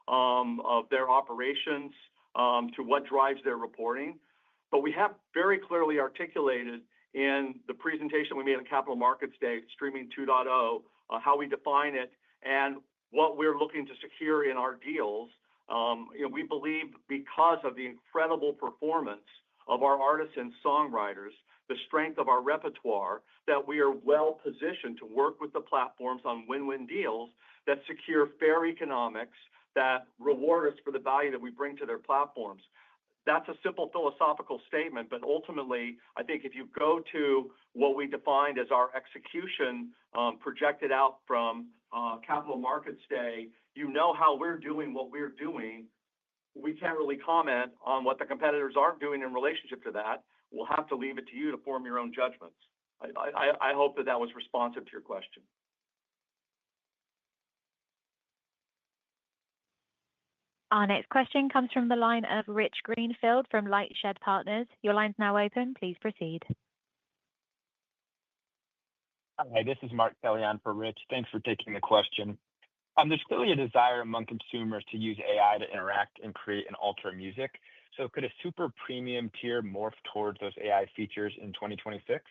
of their operations, to what drives their reporting. But we have very clearly articulated in the presentation we made on Capital Markets Day, Streaming 2.0, how we define it and what we're looking to secure in our deals. We believe because of the incredible performance of our artists and songwriters, the strength of our repertoire, that we are well positioned to work with the platforms on win-win deals that secure fair economics, that reward us for the value that we bring to their platforms. That's a simple philosophical statement, but ultimately, I think if you go to what we defined as our execution projected out from Capital Markets Day, you know how we're doing what we're doing. We can't really comment on what the competitors aren't doing in relationship to that. We'll have to leave it to you to form your own judgments. I hope that was responsive to your question. Our next question comes from the line of Rich Greenfield from Lightshed Partners. Your line's now open. Please proceed. Hi, this is Mark Kelly on for Rich. Thanks for taking the question. There's clearly a desire among consumers to use AI to interact and create and alter music. So could a super premium tier morph towards those AI features in 2026?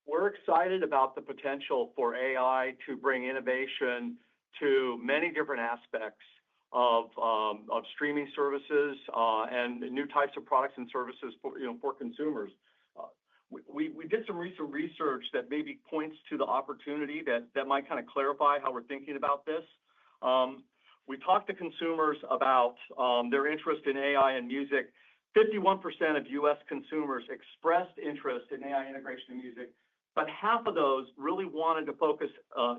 We're excited about the potential for AI to bring innovation to many different aspects of streaming services and new types of products and services for consumers. We did some recent research that maybe points to the opportunity that might kind of clarify how we're thinking about this. We talked to consumers about their interest in AI and music. 51% of U.S. consumers expressed interest in AI integration in music, but half of those really wanted to focus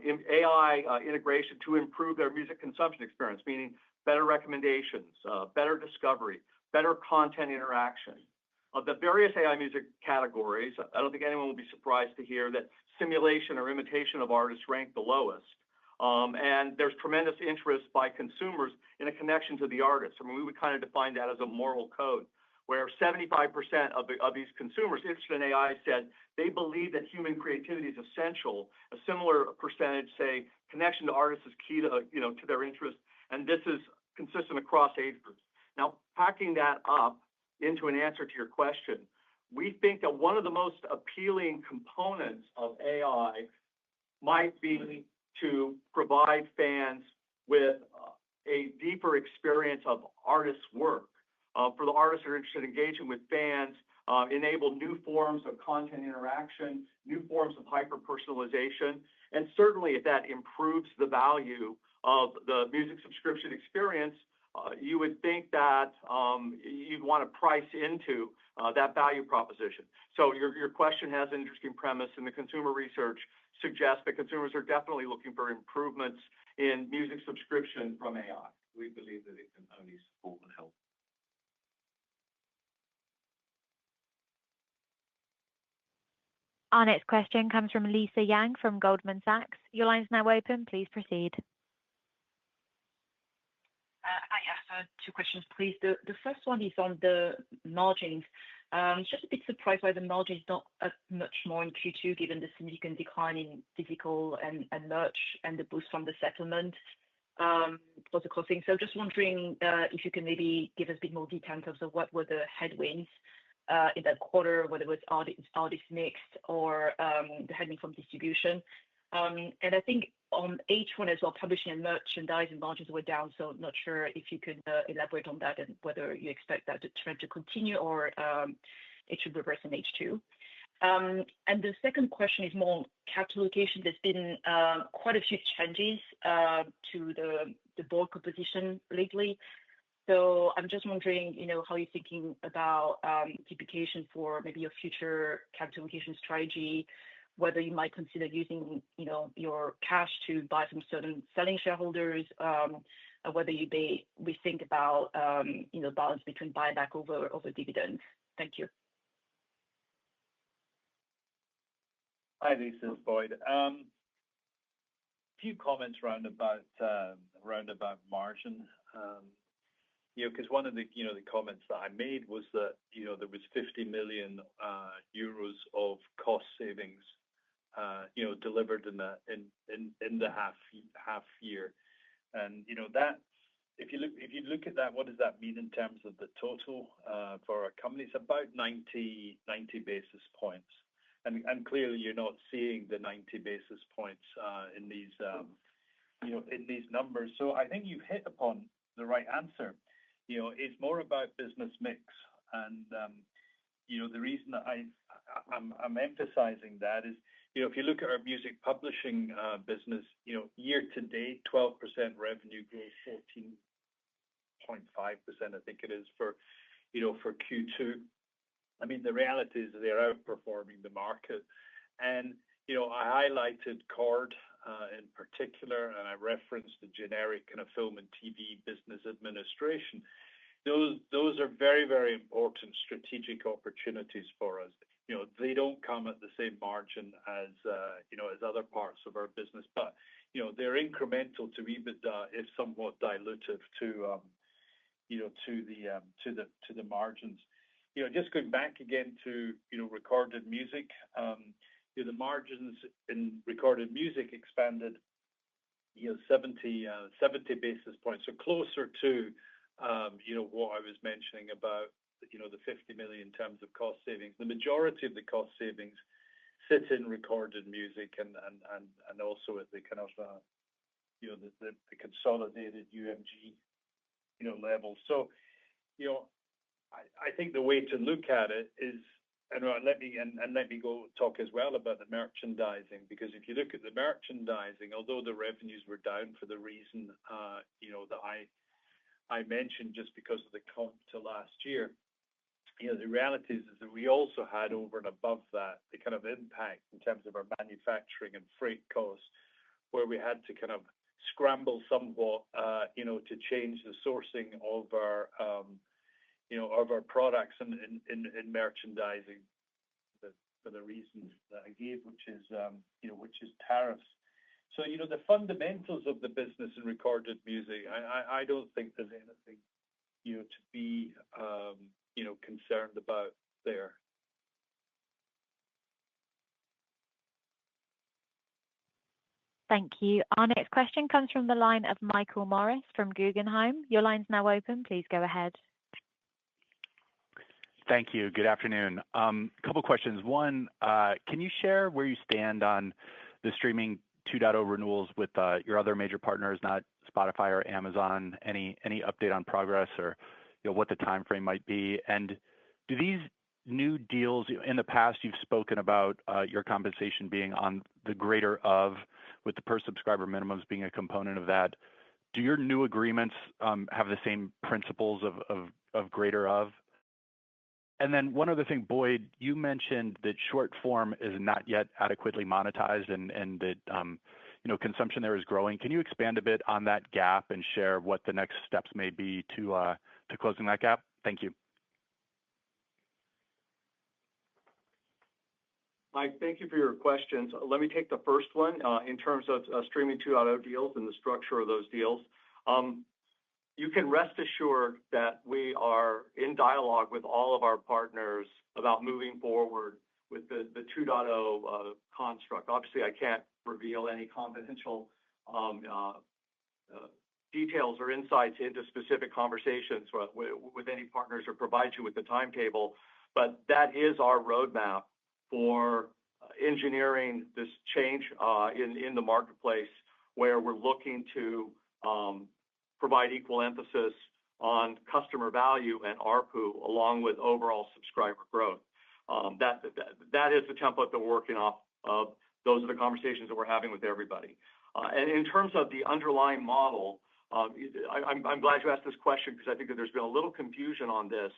in AI integration to improve their music consumption experience, meaning better recommendations, better discovery, better content interaction. Of the various AI music categories, I don't think anyone will be surprised to hear that simulation or imitation of artists rank the lowest. And there's tremendous interest by consumers in a connection to the artist. I mean, we would kind of define that as a moral code, where 75% of these consumers interested in AI said they believe that human creativity is essential. A similar percentage say connection to artists is key to their interest, and this is consistent across age groups. Now, packing that up into an answer to your question, we think that one of the most appealing components of AI might be to provide fans with a deeper experience of artists' work. For the artists that are interested in engaging with fans, enable new forms of content interaction, new forms of hyper-personalization. And certainly, if that improves the value of the music subscription experience, you would think that you'd want to price into that value proposition. So your question has an interesting premise, and the consumer research suggests that consumers are definitely looking for improvements in music subscription from AI. We believe that it can only support and help. Our next question comes from Lisa Yang from Goldman Sachs. Your line's now open. Please proceed. I have 2 questions, please. The first one is on the margins. Just a bit surprised why the margin is not up much more in Q2, given the significant decline in physical and merch and the boost from the settlement. for the costing. So just wondering if you can maybe give us a bit more detail in terms of what were the headwinds in that quarter, whether it was artist mix or the headwind from distribution. And I think on H1 as well, publishing and merchandising margins were down. So not sure if you could elaborate on that and whether you expect that trend to continue or it should reverse in H2. And the second question is more capital allocation. There's been quite a few changes to the board composition lately. So I'm just wondering, how you're thinking about implication for maybe your future capital allocation strategy, whether you might consider using, your cash to buy from certain selling shareholders, or whether you we think about, balance between buyback over dividends. Thank you. Hi, Lisa, it's Boyd. A few comments round about margin. Because one of the comments that I made was that there was 50 million euros of cost savings delivered in the half year, and that if you look at that, what does that mean in terms of the total for our company? It's about 90 basis points, and clearly you're not seeing the 90 basis points in these numbers. So I think you've hit upon the right answer. It's more about business mix, and the reason that I'm emphasizing that is, if you look at our music publishing business, year to date, 12% revenue growth, 14.5%, I think it is for Q2. I mean, the reality is they're outperforming the market, and I highlighted Chord in particular, and I referenced the generic kind of film and TV business administration. Those are very, very important strategic opportunities for us. They don't come at the same margin as other parts of our business, but they're incremental to EBITDA, if somewhat dilutive to the margins. Just going back again to recorded music, the margins in recorded music expanded 70 basis points, so closer to what I was mentioning about the 50 million in terms of cost savings. The majority of the cost savings sit in recorded music and also at the kind of the consolidated UMG level. So I think the way to look at it is, and let me go talk as well about the merchandising, because if you look at the merchandising, although the revenues were down for the reason that I mentioned, just because of the comp to last year, the reality is that we also had, over and above that, the kind of impact in terms of our manufacturing and freight costs, where we had to kind of scramble somewhat to change the sourcing of our products in merchandising for the reasons that I gave, which is tariffs. So the fundamentals of the business in recorded music, I don't think there's anything to be concerned about there. Thank you. Our next question comes from the line of Michael Morris from Guggenheim. Your line's now open. Please go ahead. Thank you. Good afternoon. A couple of questions. One, can you share where you stand on the streaming 2.0 renewals with your other major partners, not Spotify or Amazon? Any update on progress, or what the time frame might be? And do these new deals, in the past, you've spoken about your compensation being on the greater of, with the per subscriber minimums being a component of that. Do your new agreements have the same principles of greater of? And then one other thing, Boyd, you mentioned that short form is not yet adequately monetized, and that consumption there is growing. Can you expand a bit on that gap and share what the next steps may be to closing that gap? Thank you. Mike, thank you for your questions. Let me take the first one in terms of streaming 2.0 deals and the structure of those deals. You can rest assured that we are in dialogue with all of our partners about moving forward with the 2.0 construct. Obviously, I can't reveal any confidential details or insights into specific conversations with any partners or provide you with the timetable, but that is our roadmap for engineering this change in the marketplace, where we're looking to provide equal emphasis on customer value and ARPU along with overall subscriber growth. That is the template that we're working off of. Those are the conversations that we're having with everybody. And in terms of the underlying model, I'm glad you asked this question, because I think that there's been a little confusion on this.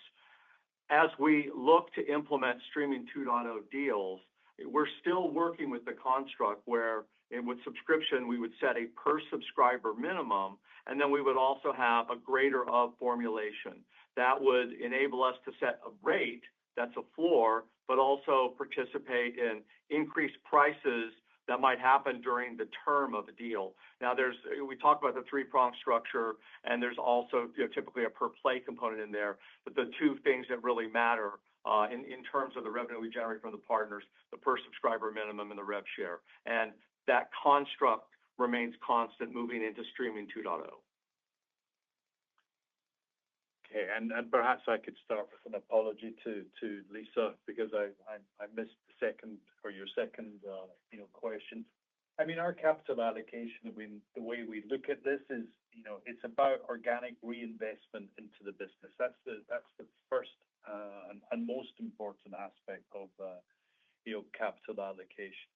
As we look to implement Streaming 2.0 deals, we're still working with the construct where with subscription, we would set a per subscriber minimum, and then we would also have a greater of formulation. That would enable us to set a rate that's a floor, but also participate in increased prices that might happen during the term of a deal. Now, we talk about the three-prong structure, and there's also typically a per play component in there. But the two things that really matter in terms of the revenue we generate from the partners, the per subscriber minimum and the rev share. And that construct remains constant moving into Streaming 2.0. Okay, and perhaps I could start with an apology to Lisa, because I missed your second question. I mean, our capital allocation, the way we look at this is, it's about organic reinvestment into the business. That's the first and most important aspect of capital allocation.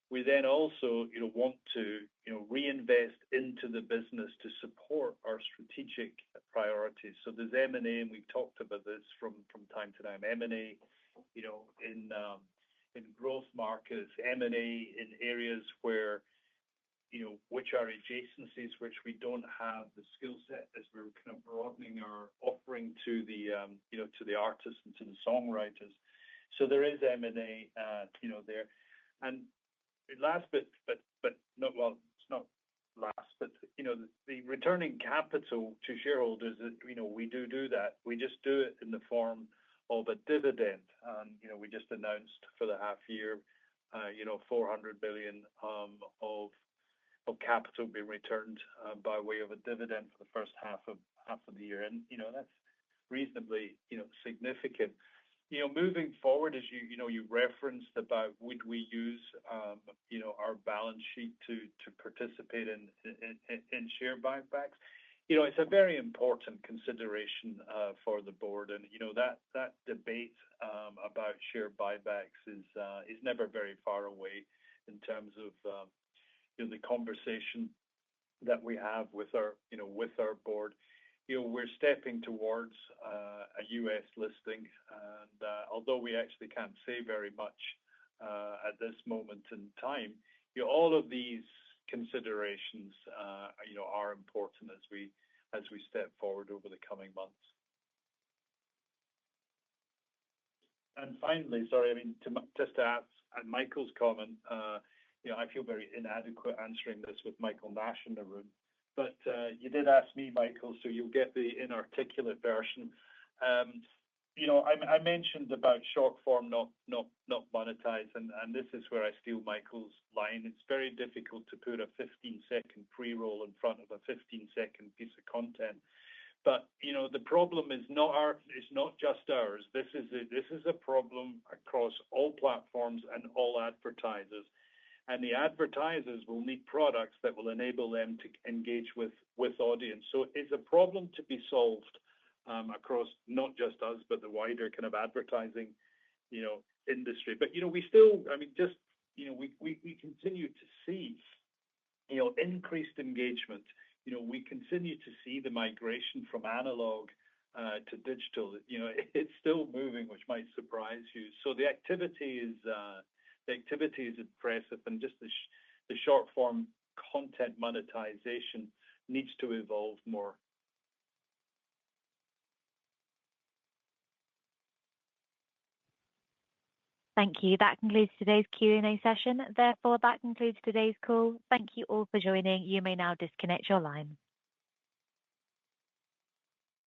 We then also want to reinvest into the business to support our strategic priorities. So there's M&A, and we've talked about this from time to time. M&A, in growth markets, M&A in areas where which are adjacencies, which we don't have the skill set, as we're kind of broadening our offering to the artists and to the songwriters. So there is M&A there. And last, but not, well, it's not last, but the returning capital to shareholders, we do that. We just do it in the form of a dividend. And we just announced for the half year, 400 billion of capital being returned by way of a dividend for the first half of the year, and that's reasonably significant. Moving forward, as you referenced about would we use our balance sheet to participate in share buybacks, it's a very important consideration for the board, and that debate about share buybacks is never very far away in terms of the conversation that we have with our board. We're stepping towards a U.S. listing, and although we actually can't say very much at this moment in time, all of these considerations are important as we step forward over the coming months. And finally, sorry, I mean, just to add Michael's comment, I feel very inadequate answering this with Michael Nash in the room. But you did ask me, Michael, so you'll get the inarticulate version. I mentioned about short form not monetized, and this is where I steal Michael's line. It's very difficult to put a 15-second pre-roll in front of a 15-second piece of content. But the problem is not just ours. This is a problem across all platforms and all advertisers. And the advertisers will need products that will enable them to engage with audience. So it's a problem to be solved across not just us, but the wider kind of advertising, industry. But we still, I mean, just we continue to see, increased engagement. We continue to see the migration from analog to digital. It's still moving, which might surprise you. So the activity is impressive, and just the short form content monetization needs to evolve more. Thank you. That concludes today's Q&A session. Therefore, that concludes today's call. Thank you all for joining. You may now disconnect your line.